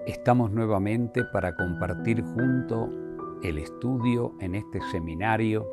Estamos nuevamente para compartir juntos el estudio en este seminario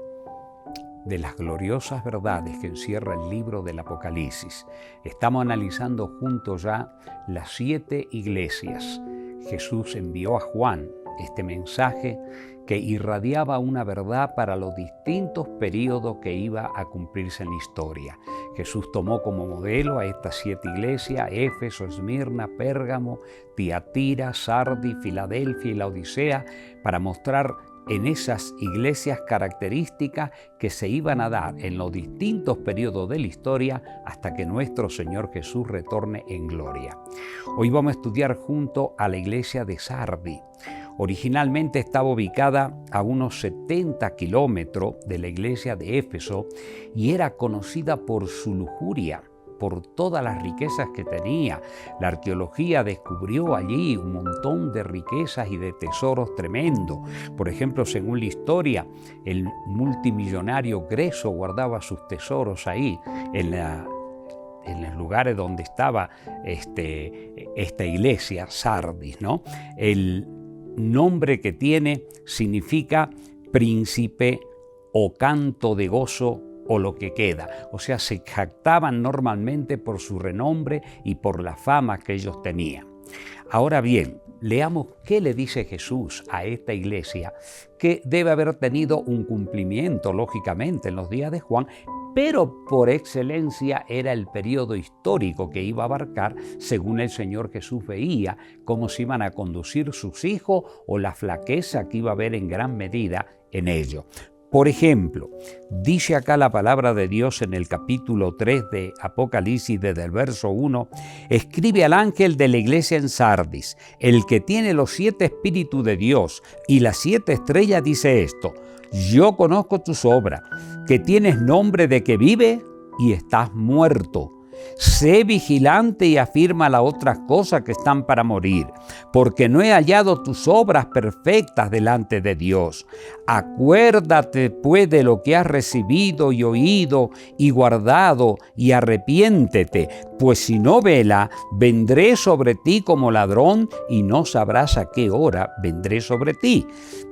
de las gloriosas verdades que encierra el libro del Apocalipsis. Estamos analizando juntos ya las 7 iglesias. Jesús envió a Juan este mensaje que irradiaba una verdad para los distintos periodos que iba a cumplirse en la historia. Jesús tomó como modelo a estas 7 iglesias: Éfeso, Esmirna, Pérgamo, Tiatira, Sardis, Filadelfia y la Odisea, para mostrar en esas iglesias características que se iban a dar en los distintos periodos de la historia hasta que nuestro Señor Jesús retorne en gloria. Hoy vamos a estudiar junto a la iglesia de Sardis. Originalmente estaba ubicada a unos 70 kilómetros de la iglesia de Éfeso y era conocida por su lujuria, por todas las riquezas que tenía. La arqueología descubrió allí un montón de riquezas y de tesoros tremendos. Por ejemplo, según la historia, el multimillonario Creso guardaba sus tesoros ahí, en los lugares donde estaba esta iglesia, Sardis, ¿no? El nombre que tiene significa príncipe o canto de gozo o lo que queda. O sea, se jactaban normalmente por su renombre y por la fama que ellos tenían. Ahora bien, leamos qué le dice Jesús a esta iglesia, que debe haber tenido un cumplimiento, lógicamente, en los días de Juan, pero por excelencia era el periodo histórico que iba a abarcar, según el Señor Jesús veía cómo se iban a conducir sus hijos o la flaqueza que iba a haber en gran medida en ellos. Por ejemplo, dice acá la palabra de Dios en el capítulo 3 de Apocalipsis, desde el verso 1, escribe al ángel de la iglesia en Sardis, el que tiene los 7 espíritus de Dios y las 7 estrellas, dice esto: yo conozco tus obras, que tienes nombre de que vive y estás muerto. Sé vigilante y afirma las otras cosas que están para morir, porque no he hallado tus obras perfectas delante de Dios. Acuérdate pues de lo que has recibido y oído y guardado, y arrepiéntete, pues si no vela, vendré sobre ti como ladrón y no sabrás a qué hora vendré sobre ti.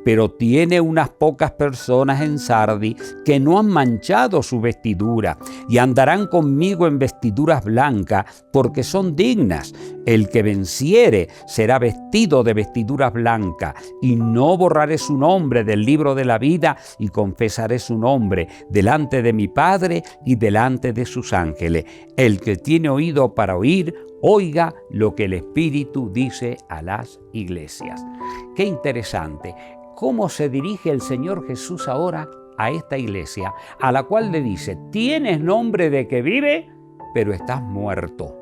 Pero tiene unas pocas personas en Sardis que no han manchado su vestidura y andarán conmigo en vestiduras blancas, porque son dignas. El que venciere será vestido de vestiduras blancas, y no borraré su nombre del libro de la vida, y confesaré su nombre delante de mi Padre y delante de sus ángeles. El que tiene oído para oír, oiga lo que el Espíritu dice a las iglesias. Qué interesante. ¿Cómo se dirige el Señor Jesús ahora a esta iglesia, a la cual le dice: tienes nombre de que vive, pero estás muerto?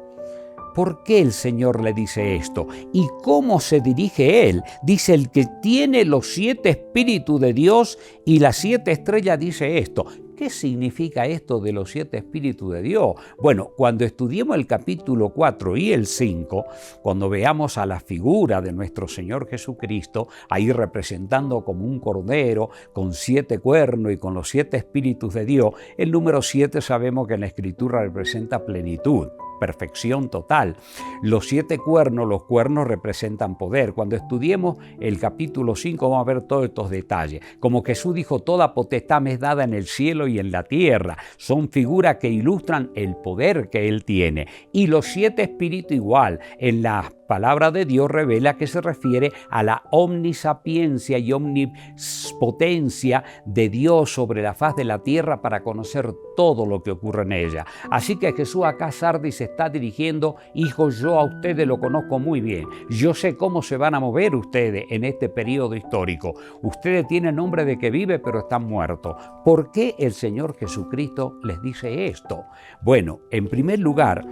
¿Por qué el Señor le dice esto? ¿Y cómo se dirige Él? Dice: el que tiene los 7 espíritus de Dios y las 7 estrellas, dice esto. ¿Qué significa esto de los 7 espíritus de Dios? Bueno, cuando estudiemos el capítulo 4 y el 5, cuando veamos a la figura de nuestro Señor Jesucristo, ahí representando como un cordero con 7 cuernos y con los 7 espíritus de Dios, el número 7 sabemos que en la Escritura representa plenitud, perfección total. Los 7 cuernos, los cuernos representan poder. Cuando estudiemos el capítulo 5 vamos a ver todos estos detalles. Como Jesús dijo: toda potestad me es dada en el cielo y en la tierra. Son figuras que ilustran el poder que Él tiene. Y los 7 espíritus igual. En la palabra de Dios revela que se refiere a la omnisapiencia y omnipotencia de Dios sobre la faz de la tierra para conocer todo lo que ocurre en ella. Así que Jesús acá a Sardis se está dirigiendo: hijos, yo a ustedes lo conozco muy bien. Yo sé cómo se van a mover ustedes en este periodo histórico. Ustedes tienen nombre de que vive, pero están muertos. ¿Por qué el Señor Jesucristo les dice esto? Bueno, en primer lugar,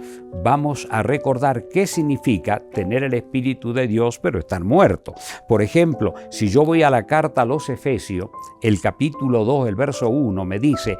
vamos a recordar qué significa tener el Espíritu de Dios, pero estar muerto. Por ejemplo, si yo voy a la carta a los Efesios, el capítulo 2, el verso 1, me dice: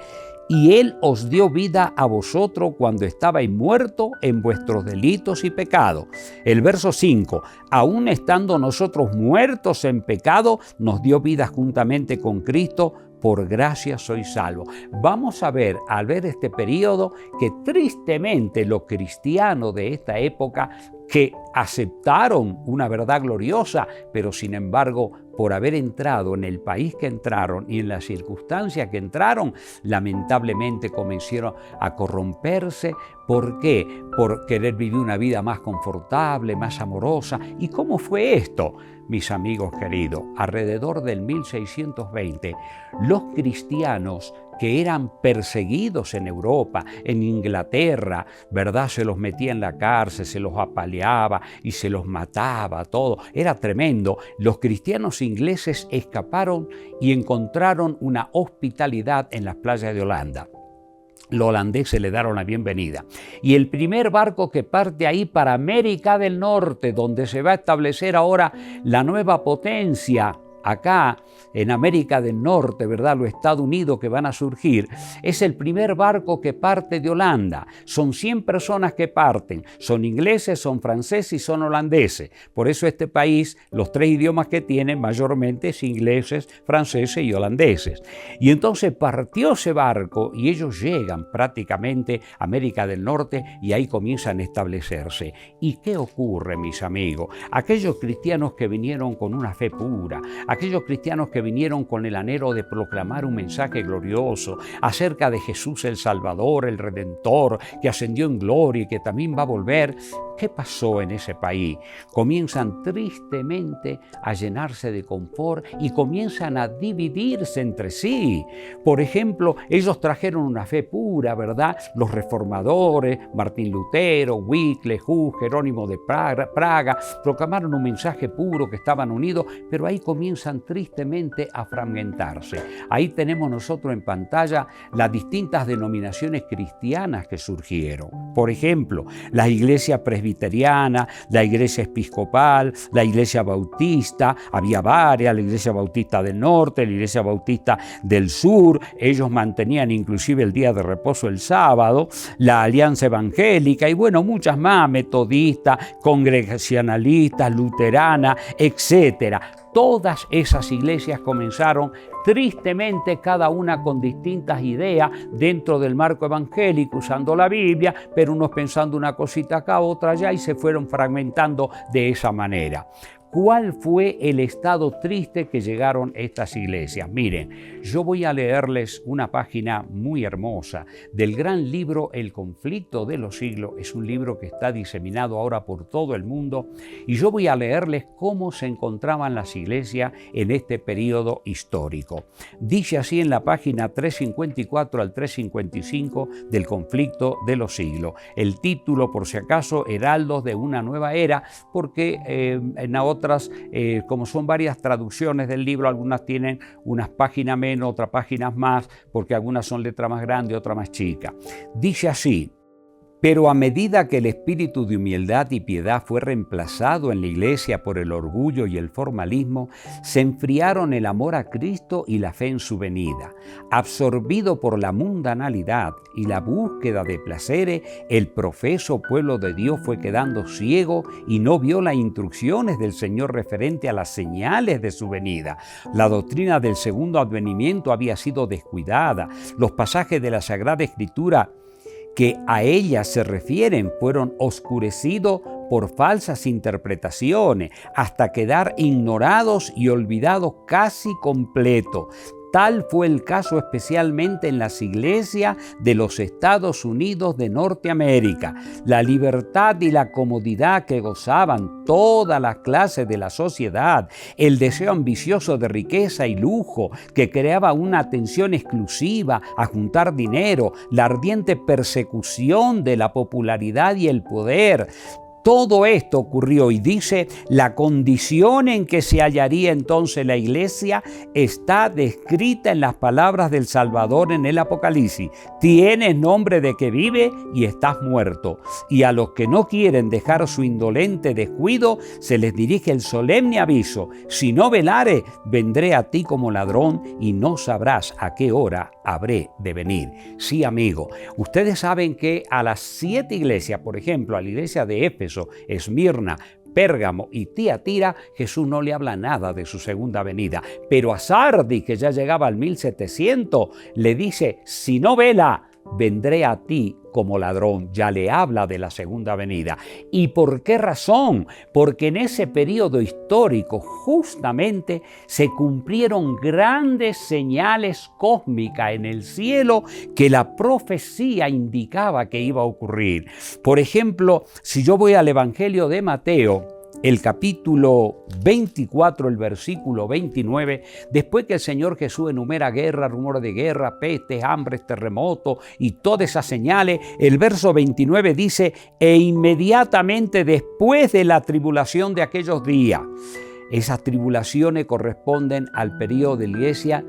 y Él os dio vida a vosotros cuando estabais muertos en vuestros delitos y pecados. El verso 5, aún estando nosotros muertos en pecado, nos dio vida juntamente con Cristo. por gracia sois salvos. Vamos a ver, al ver este periodo, que tristemente los cristianos de esta época que aceptaron una verdad gloriosa, pero sin embargo, por haber entrado en el país que entraron y en las circunstancias que entraron, lamentablemente comenzaron a corromperse. ¿Por qué? Por querer vivir una vida más confortable, más amorosa. ¿Y cómo fue esto? Mis amigos queridos, alrededor del 1620, los cristianos que eran perseguidos en Europa, en Inglaterra, ¿verdad? Se los metía en la cárcel, se los apaleaba y se los mataba, todo. Era tremendo. Los cristianos ingleses escaparon y encontraron una hospitalidad en las playas de Holanda. Los holandeses le dieron la bienvenida. Y el primer barco que parte ahí para América del Norte, donde se va a establecer ahora la nueva potencia, acá en América del Norte, ¿verdad? Los Estados Unidos que van a surgir, es el primer barco que parte de Holanda. Son 100 personas que parten, son ingleses, son franceses y son holandeses. Por eso este país, los 3 idiomas que tiene mayormente es ingleses, franceses y holandeses. Y entonces partió ese barco y ellos llegan prácticamente a América del Norte y ahí comienzan a establecerse. ¿Y qué ocurre, mis amigos? Aquellos cristianos que vinieron con una fe pura, aquellos cristianos que vinieron con el anhelo de proclamar un mensaje glorioso acerca de Jesús el Salvador, el Redentor, que ascendió en gloria y que también va a volver. ¿Qué pasó en ese país? Comienzan tristemente a llenarse de confort y comienzan a dividirse entre sí. Por ejemplo, ellos trajeron una fe pura, ¿verdad? Los reformadores, Martín Lutero, Wycliffe, Hus, Jerónimo de Praga, proclamaron un mensaje puro, que estaban unidos, pero ahí comienzan tristemente a fragmentarse. Ahí tenemos nosotros en pantalla las distintas denominaciones cristianas que surgieron. Por ejemplo, la iglesia presbiteriana, la iglesia episcopal, la iglesia bautista, había varias, la iglesia bautista del norte, la iglesia bautista del sur, ellos mantenían inclusive el día de reposo el sábado, la alianza evangélica y bueno, muchas más, metodistas, congregacionalistas, luteranas, etcétera. Todas esas iglesias comenzaron tristemente, cada una con distintas ideas dentro del marco evangélico, usando la Biblia, pero unos pensando una cosita acá, otra allá, y se fueron fragmentando de esa manera. ¿Cuál fue el estado triste que llegaron estas iglesias? Miren, yo voy a leerles una página muy hermosa del gran libro El conflicto de los siglos. Es un libro que está diseminado ahora por todo el mundo y yo voy a leerles cómo se encontraban las iglesias en este periodo histórico. Dice así en la página 354 al 355 del conflicto de los siglos. El título, por si acaso, Heraldos de una nueva era, porque en otras, como son varias traducciones del libro, algunas tienen unas páginas menos, otras páginas más, porque algunas son letras más grandes, otras más chicas. Dice así: pero a medida que el espíritu de humildad y piedad fue reemplazado en la iglesia por el orgullo y el formalismo, se enfriaron el amor a Cristo y la fe en su venida. Absorbido por la mundanalidad y la búsqueda de placeres, el profeso pueblo de Dios fue quedando ciego y no vio las instrucciones del Señor referente a las señales de su venida. La doctrina del segundo advenimiento había sido descuidada. Los pasajes de la Sagrada Escritura que a ella se refieren fueron oscurecidos por falsas interpretaciones hasta quedar ignorados y olvidados casi completo. Tal fue el caso especialmente en las iglesias de los Estados Unidos de Norteamérica. La libertad y la comodidad que gozaban todas las clases de la sociedad, el deseo ambicioso de riqueza y lujo que creaba una atención exclusiva a juntar dinero, la ardiente persecución de la popularidad y el poder. Todo esto ocurrió y dice, la condición en que se hallaría entonces la iglesia está descrita en las palabras del Salvador en el Apocalipsis. Tienes nombre de que vive y estás muerto. Y a los que no quieren dejar su indolente descuido, se les dirige el solemne aviso: si no velare, vendré a ti como ladrón y no sabrás a qué hora habré de venir. Sí, amigo, ustedes saben que a las 7 iglesias, por ejemplo, a la iglesia de Éfeso, Esmirna, Pérgamo y Tiatira, Jesús no le habla nada de su segunda venida. Pero a Sardis, que ya llegaba al 1700, le dice, si no vela, vendré a ti como ladrón. Ya le habla de la segunda venida. ¿Y por qué razón? Porque en ese periodo histórico justamente se cumplieron grandes señales cósmicas en el cielo que la profecía indicaba que iba a ocurrir. Por ejemplo, si yo voy al Evangelio de Mateo, el capítulo 24, el versículo 29, después que el Señor Jesús enumera guerra, rumores de guerra, pestes, hambres, terremotos y todas esas señales, el verso 29 dice, e inmediatamente después de la tribulación de aquellos días. Esas tribulaciones corresponden al periodo de la iglesia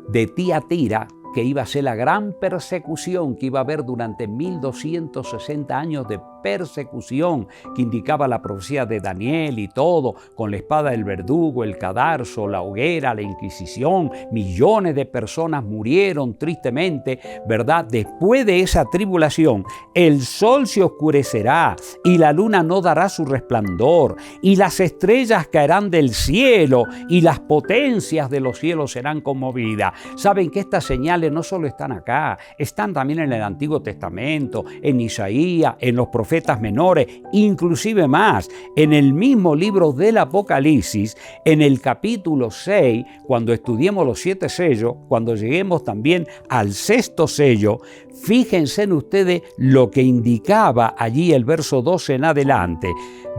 de Tiatira, que iba a ser la gran persecución que iba a haber durante 1260 años de persecución que indicaba la profecía de Daniel y todo, con la espada del verdugo, el cadarzo, la hoguera, la inquisición, millones de personas murieron tristemente, ¿verdad? Después de esa tribulación, el sol se oscurecerá y la luna no dará su resplandor y las estrellas caerán del cielo y las potencias de los cielos serán conmovidas. Saben que estas señales no solo están acá, están también en el Antiguo Testamento, en Isaías, en los profetas menores, inclusive más, en el mismo libro del Apocalipsis, en el capítulo 6, cuando estudiemos los 7 sellos, cuando lleguemos también al 6º sello, fíjense en ustedes lo que indicaba allí el verso 12 en adelante.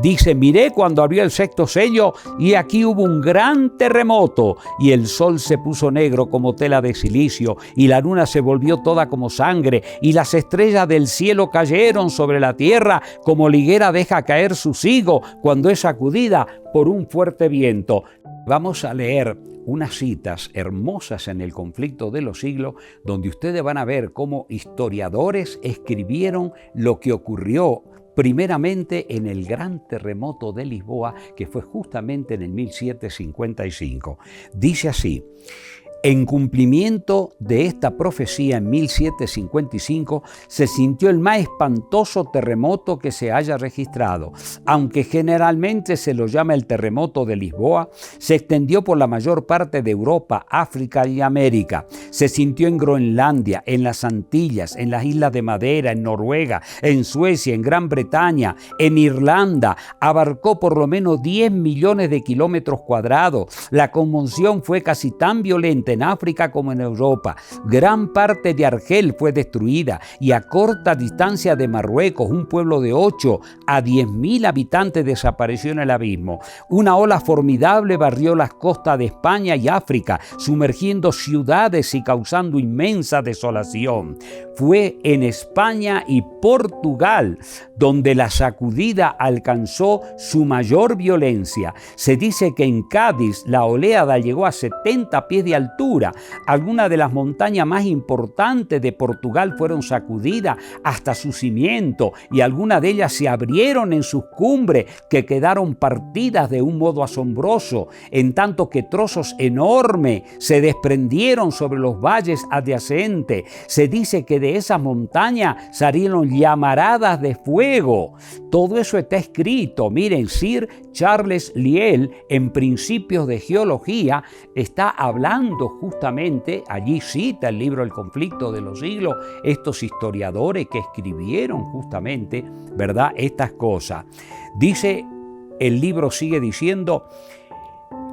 Dice, miré cuando abrió el 6º sello y aquí hubo un gran terremoto y el sol se puso negro como tela de silicio y la luna se volvió toda como sangre y las estrellas del cielo cayeron sobre la tierra como la higuera deja caer sus higos cuando es sacudida por un fuerte viento. Vamos a leer unas citas hermosas en el Conflicto de los Siglos, donde ustedes van a ver cómo historiadores escribieron lo que ocurrió primeramente en el gran terremoto de Lisboa, que fue justamente en el 1755. Dice así: en cumplimiento de esta profecía en 1755 se sintió el más espantoso terremoto que se haya registrado. Aunque generalmente se lo llama el terremoto de Lisboa, se extendió por la mayor parte de Europa, África y América. Se sintió en Groenlandia, en las Antillas, en las Islas de Madeira, en Noruega, en Suecia, en Gran Bretaña, en Irlanda. Abarcó por lo menos 10 millones de kilómetros cuadrados. La conmoción fue casi tan violenta en África como en Europa. Gran parte de Argel fue destruida y a corta distancia de Marruecos, un pueblo de 8 a 10.000 habitantes desapareció en el abismo. Una ola formidable barrió las costas de España y África, sumergiendo ciudades y causando inmensa desolación. Fue en España y Portugal donde la sacudida alcanzó su mayor violencia. Se dice que en Cádiz la oleada llegó a 70 pies de altura. Algunas de las montañas más importantes de Portugal fueron sacudidas hasta su cimiento y algunas de ellas se abrieron en sus cumbres que quedaron partidas de un modo asombroso, en tanto que trozos enormes se desprendieron sobre los valles adyacentes. Se dice que de esas montañas salieron llamaradas de fuego. Todo eso está escrito. Miren, Sir Charles Lyell, en Principios de Geología, está hablando justamente, allí cita el libro El Conflicto de los Siglos, estos historiadores que escribieron justamente, ¿verdad?, estas cosas. Dice, el libro sigue diciendo,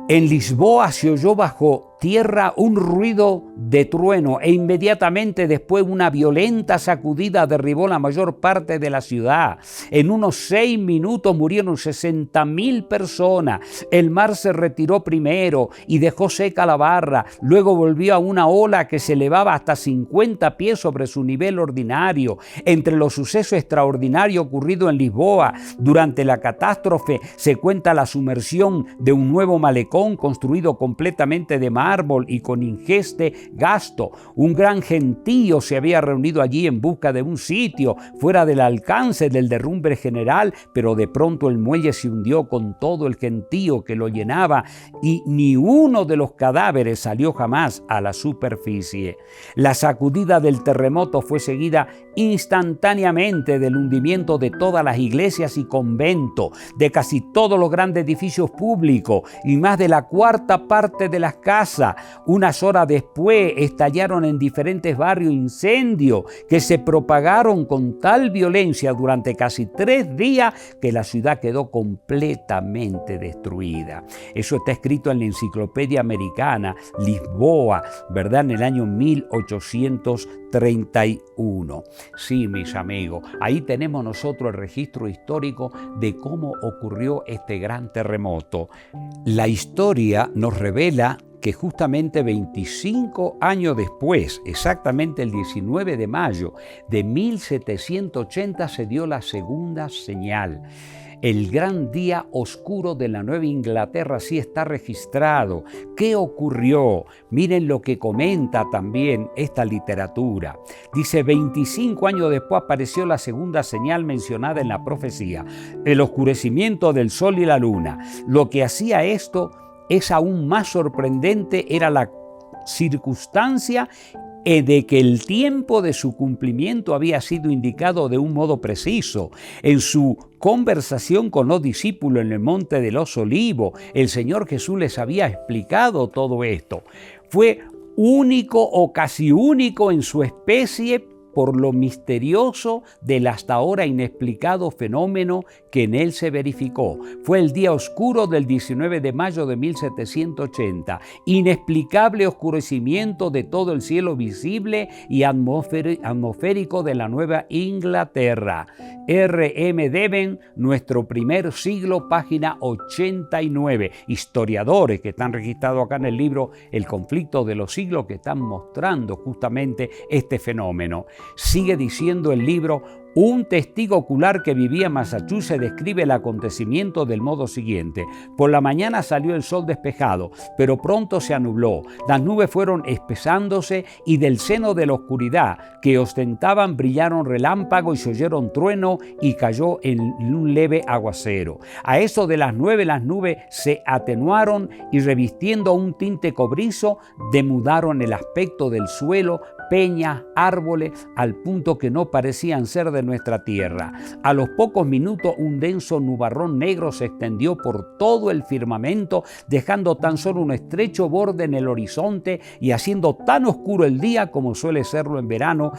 en Lisboa se oyó bajo tierra un ruido de trueno e inmediatamente después una violenta sacudida derribó la mayor parte de la ciudad. En unos 6 minutos murieron 60.000 personas. El mar se retiró primero y dejó seca la barra. Luego volvió a una ola que se elevaba hasta 50 pies sobre su nivel ordinario. Entre los sucesos extraordinarios ocurridos en Lisboa durante la catástrofe se cuenta la sumersión de un nuevo malecón construido completamente de mar mármol y con ingeste gasto. Un gran gentío se había reunido allí en busca de un sitio fuera del alcance del derrumbe general, pero de pronto el muelle se hundió con todo el gentío que lo llenaba y ni uno de los cadáveres salió jamás a la superficie. La sacudida del terremoto fue seguida instantáneamente del hundimiento de todas las iglesias y conventos, de casi todos los grandes edificios públicos y más de la cuarta parte de las casas. Unas horas después estallaron en diferentes barrios incendios que se propagaron con tal violencia durante casi 3 días que la ciudad quedó completamente destruida. Eso está escrito en la Enciclopedia Americana, Lisboa, ¿verdad? En el año 1831. Sí, mis amigos, ahí tenemos nosotros el registro histórico de cómo ocurrió este gran terremoto. La historia nos revela que justamente 25 años después, exactamente el 19 de mayo de 1780, se dio la segunda señal. El gran día oscuro de la Nueva Inglaterra sí está registrado. ¿Qué ocurrió? Miren lo que comenta también esta literatura. Dice, 25 años después apareció la segunda señal mencionada en la profecía, el oscurecimiento del sol y la luna. Lo que hacía esto es aún más sorprendente, era la circunstancia de que el tiempo de su cumplimiento había sido indicado de un modo preciso. En su conversación con los discípulos en el Monte de los Olivos, el Señor Jesús les había explicado todo esto. Fue único o casi único en su especie por lo misterioso del hasta ahora inexplicado fenómeno que en él se verificó. Fue el día oscuro del 19 de mayo de 1780, inexplicable oscurecimiento de todo el cielo visible y atmosférico de la Nueva Inglaterra. R.M. Deben, Nuestro primer siglo, página 89. Historiadores que están registrados acá en el libro El conflicto de los siglos, que están mostrando justamente este fenómeno. Sigue diciendo el libro, un testigo ocular que vivía en Massachusetts describe el acontecimiento del modo siguiente. Por la mañana salió el sol despejado, pero pronto se anubló. Las nubes fueron espesándose y del seno de la oscuridad que ostentaban brillaron relámpagos y se oyeron truenos y cayó en un leve aguacero. A eso de las 9 las nubes se atenuaron y revistiendo un tinte cobrizo demudaron el aspecto del suelo, peñas, árboles, al punto que no parecían ser de nuestra tierra. A los pocos minutos un denso nubarrón negro se extendió por todo el firmamento, dejando tan solo un estrecho borde en el horizonte y haciendo tan oscuro el día como suele serlo en verano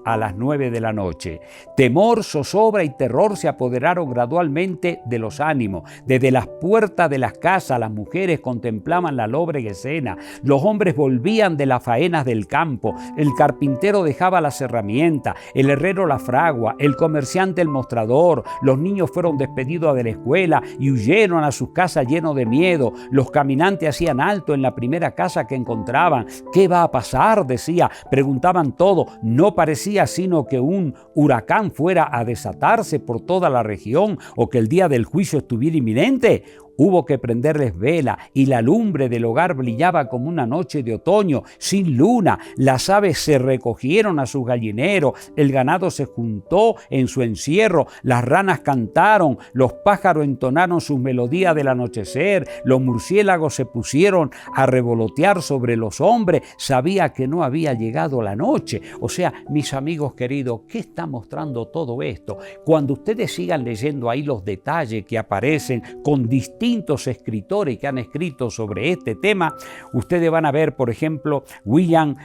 a las 9 de la noche. Temor, zozobra y terror se apoderaron gradualmente de los ánimos. Desde las puertas de las casas las mujeres contemplaban la lóbrega escena, los hombres volvían de las faenas del campo, el carpintero dejaba las herramientas, el herrero la fragua, el comerciante el mostrador, los niños fueron despedidos de la escuela y huyeron a sus casas llenos de miedo. Los caminantes hacían alto en la primera casa que encontraban. ¿Qué va a pasar?, decía. Preguntaban todo. No parecía sino que un huracán fuera a desatarse por toda la región o que el día del juicio estuviera inminente. Hubo que prenderles vela y la lumbre del hogar brillaba como una noche de otoño, sin luna. Las aves se recogieron a sus gallineros, el ganado se juntó en su encierro, las ranas cantaron, los pájaros entonaron sus melodías del anochecer, los murciélagos se pusieron a revolotear sobre los hombres. Sabía que no había llegado la noche. O sea, mis amigos queridos, ¿qué está mostrando todo esto? Cuando ustedes sigan leyendo ahí los detalles que aparecen con distintos escritores que han escrito sobre este tema, ustedes van a ver, por ejemplo, William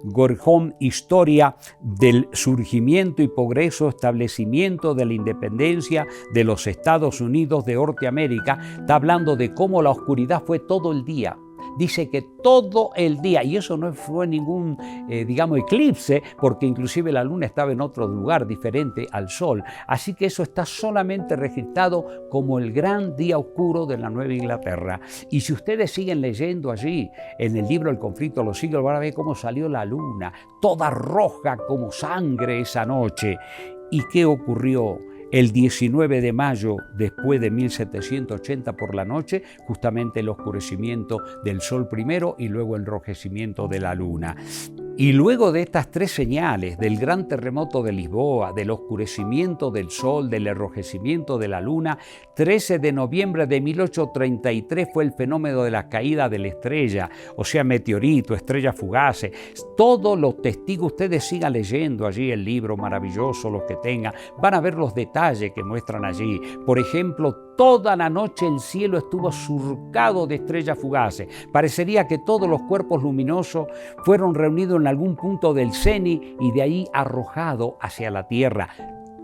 Gorham, Historia del surgimiento y progreso, establecimiento de la independencia de los Estados Unidos de Norteamérica. Está hablando de cómo la oscuridad fue todo el día. Dice que todo el día, y eso no fue ningún, eclipse, porque inclusive la luna estaba en otro lugar diferente al sol. Así que eso está solamente registrado como el gran día oscuro de la Nueva Inglaterra. Y si ustedes siguen leyendo allí, en el libro El conflicto de los siglos, van a ver cómo salió la luna, toda roja como sangre esa noche. ¿Y qué ocurrió? el 19 de mayo después de 1780 por la noche, justamente el oscurecimiento del sol primero y luego el enrojecimiento de la luna. Y luego de estas tres señales, del gran terremoto de Lisboa, del oscurecimiento del sol, del enrojecimiento de la luna, 13 de noviembre de 1833 fue el fenómeno de la caída de la estrella, o sea, meteorito, estrella fugaces. Todos los testigos, ustedes sigan leyendo allí el libro maravilloso, los que tengan, van a ver los detalles que muestran allí. Por ejemplo, toda la noche el cielo estuvo surcado de estrellas fugaces. Parecería que todos los cuerpos luminosos fueron reunidos en algún punto del cenit y de ahí arrojados hacia la tierra.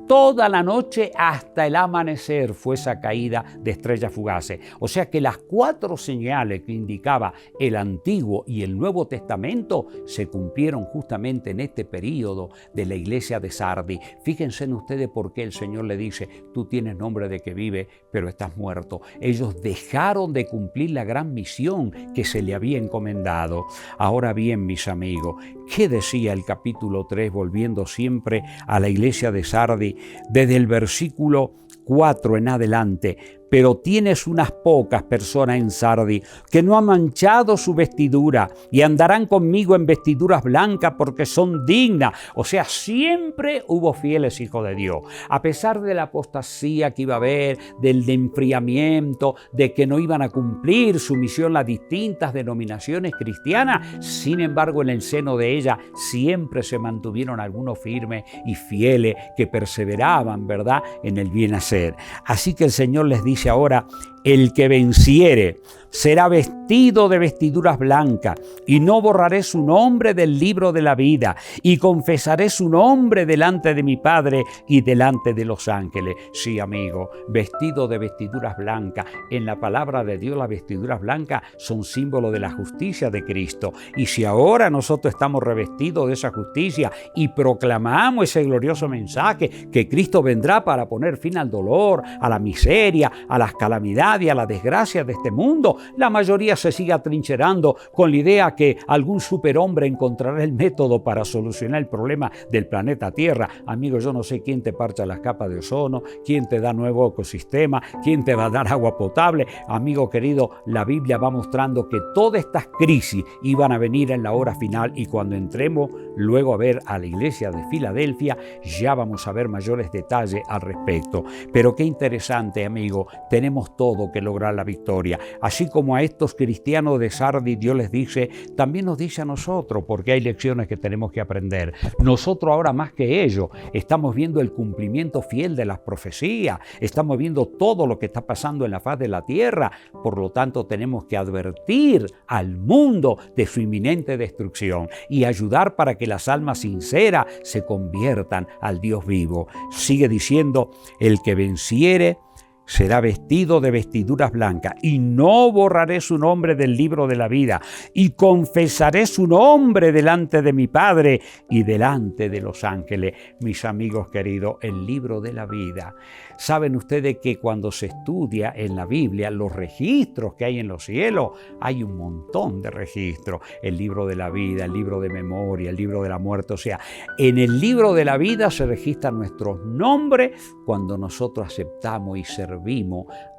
Toda la noche hasta el amanecer fue esa caída de estrellas fugaces. O sea que las cuatro señales que indicaba el Antiguo y el Nuevo Testamento se cumplieron justamente en este período de la iglesia de Sardis. Fíjense en ustedes por qué el Señor le dice: tú tienes nombre de que vive, pero estás muerto. Ellos dejaron de cumplir la gran misión que se le había encomendado. Ahora bien, mis amigos, ¿qué decía el capítulo 3, volviendo siempre a la iglesia de Sardis? Desde el versículo 4 en adelante: pero tienes unas pocas personas en Sardis que no han manchado su vestidura y andarán conmigo en vestiduras blancas porque son dignas. O sea, siempre hubo fieles hijos de Dios. A pesar de la apostasía que iba a haber, del enfriamiento, de que no iban a cumplir su misión las distintas denominaciones cristianas, sin embargo, en el seno de ella siempre se mantuvieron algunos firmes y fieles que perseveraban, ¿verdad?, en el bien hacer. Así que el Señor les dice ahora: el que venciere será vestido de vestiduras blancas, y no borraré su nombre del libro de la vida, y confesaré su nombre delante de mi Padre y delante de los ángeles. Sí, amigo, vestido de vestiduras blancas. En la palabra de Dios, las vestiduras blancas son símbolo de la justicia de Cristo. Y si ahora nosotros estamos revestidos de esa justicia y proclamamos ese glorioso mensaje que Cristo vendrá para poner fin al dolor, a la miseria, a las calamidades y a la desgracia de este mundo, la mayoría se sigue atrincherando con la idea que algún superhombre encontrará el método para solucionar el problema del planeta Tierra. Amigo, yo no sé quién te parcha las capas de ozono, quién te da nuevo ecosistema, quién te va a dar agua potable. Amigo querido, la Biblia va mostrando que todas estas crisis iban a venir en la hora final, y cuando entremos luego a ver a la iglesia de Filadelfia, ya vamos a ver mayores detalles al respecto. Pero qué interesante, amigo, tenemos todo que lograr la victoria. Así como a estos cristianos de Sardis Dios les dice, también nos dice a nosotros, porque hay lecciones que tenemos que aprender. Nosotros ahora más que ellos estamos viendo el cumplimiento fiel de las profecías, estamos viendo todo lo que está pasando en la faz de la tierra. Por lo tanto, tenemos que advertir al mundo de su inminente destrucción y ayudar para que las almas sinceras se conviertan al Dios vivo. Sigue diciendo: el que venciere será vestido de vestiduras blancas, y no borraré su nombre del libro de la vida, y confesaré su nombre delante de mi Padre y delante de los ángeles. Mis amigos queridos, el libro de la vida. ¿Saben ustedes que cuando se estudia en la Biblia los registros que hay en los cielos, hay un montón de registros? El libro de la vida, el libro de memoria, el libro de la muerte. O sea, en el libro de la vida se registran nuestros nombres cuando nosotros aceptamos y servimos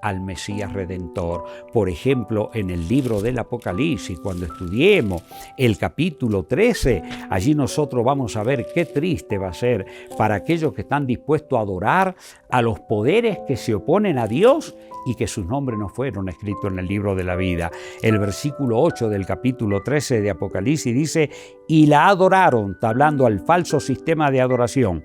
al Mesías Redentor. Por ejemplo, en el libro del Apocalipsis, cuando estudiemos el capítulo 13, allí nosotros vamos a ver qué triste va a ser para aquellos que están dispuestos a adorar a los poderes que se oponen a Dios y que sus nombres no fueron escritos en el libro de la vida. El versículo 8 del capítulo 13 de Apocalipsis dice: y la adoraron, está hablando al falso sistema de adoración,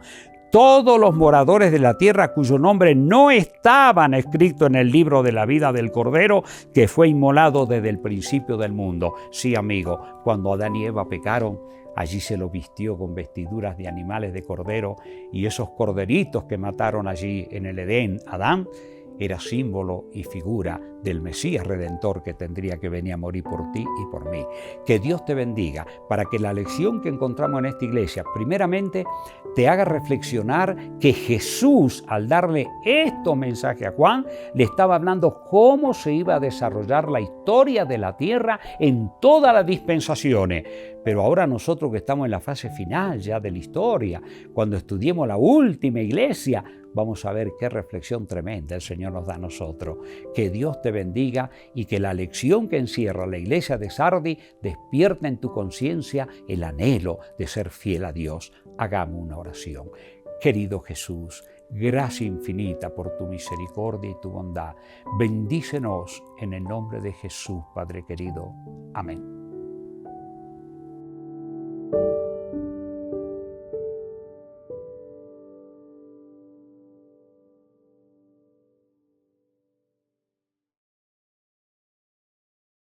todos los moradores de la tierra cuyo nombre no estaban escritos en el libro de la vida del Cordero que fue inmolado desde el principio del mundo. Sí, amigo, cuando Adán y Eva pecaron, allí se lo vistió con vestiduras de animales de cordero, y esos corderitos que mataron allí en el Edén, Adán, era símbolo y figura del Mesías Redentor que tendría que venir a morir por ti y por mí. Que Dios te bendiga para que la lección que encontramos en esta iglesia, primeramente, te haga reflexionar que Jesús, al darle estos mensajes a Juan, le estaba hablando cómo se iba a desarrollar la historia de la tierra en todas las dispensaciones. Pero ahora nosotros que estamos en la fase final ya de la historia, cuando estudiemos la última iglesia, vamos a ver qué reflexión tremenda el Señor nos da a nosotros. Que Dios te bendiga y que la lección que encierra la iglesia de Sardi despierta en tu conciencia el anhelo de ser fiel a Dios. Hagamos una oración. Querido Jesús, gracia infinita por tu misericordia y tu bondad. Bendícenos en el nombre de Jesús, Padre querido. Amén.